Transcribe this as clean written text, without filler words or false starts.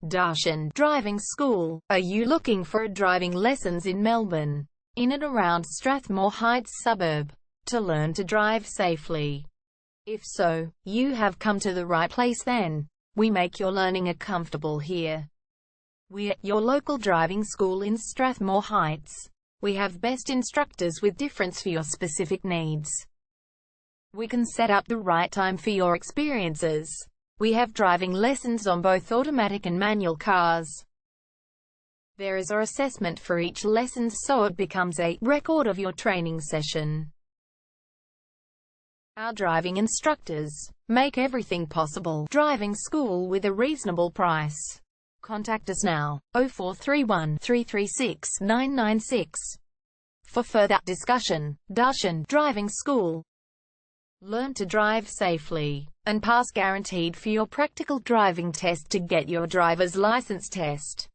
Darshan Driving School. Are you looking for driving lessons in Melbourne, in and around Strathmore Heights suburb, to learn to drive safely? If so, you have come to the right place then. We make your learning comfortable here. We're your local driving school in Strathmore Heights. We have best instructors with difference for your specific needs. We can set up the right time for your experiences. We have driving lessons on both automatic and manual cars. There is an assessment for each lesson, so it becomes a record of your training session. Our driving instructors make everything possible. Driving school with a reasonable price. Contact us now, 0431 336 996. For further discussion. Darshan Driving School. Learn to drive safely and pass guaranteed for your practical driving test to get your driver's license test.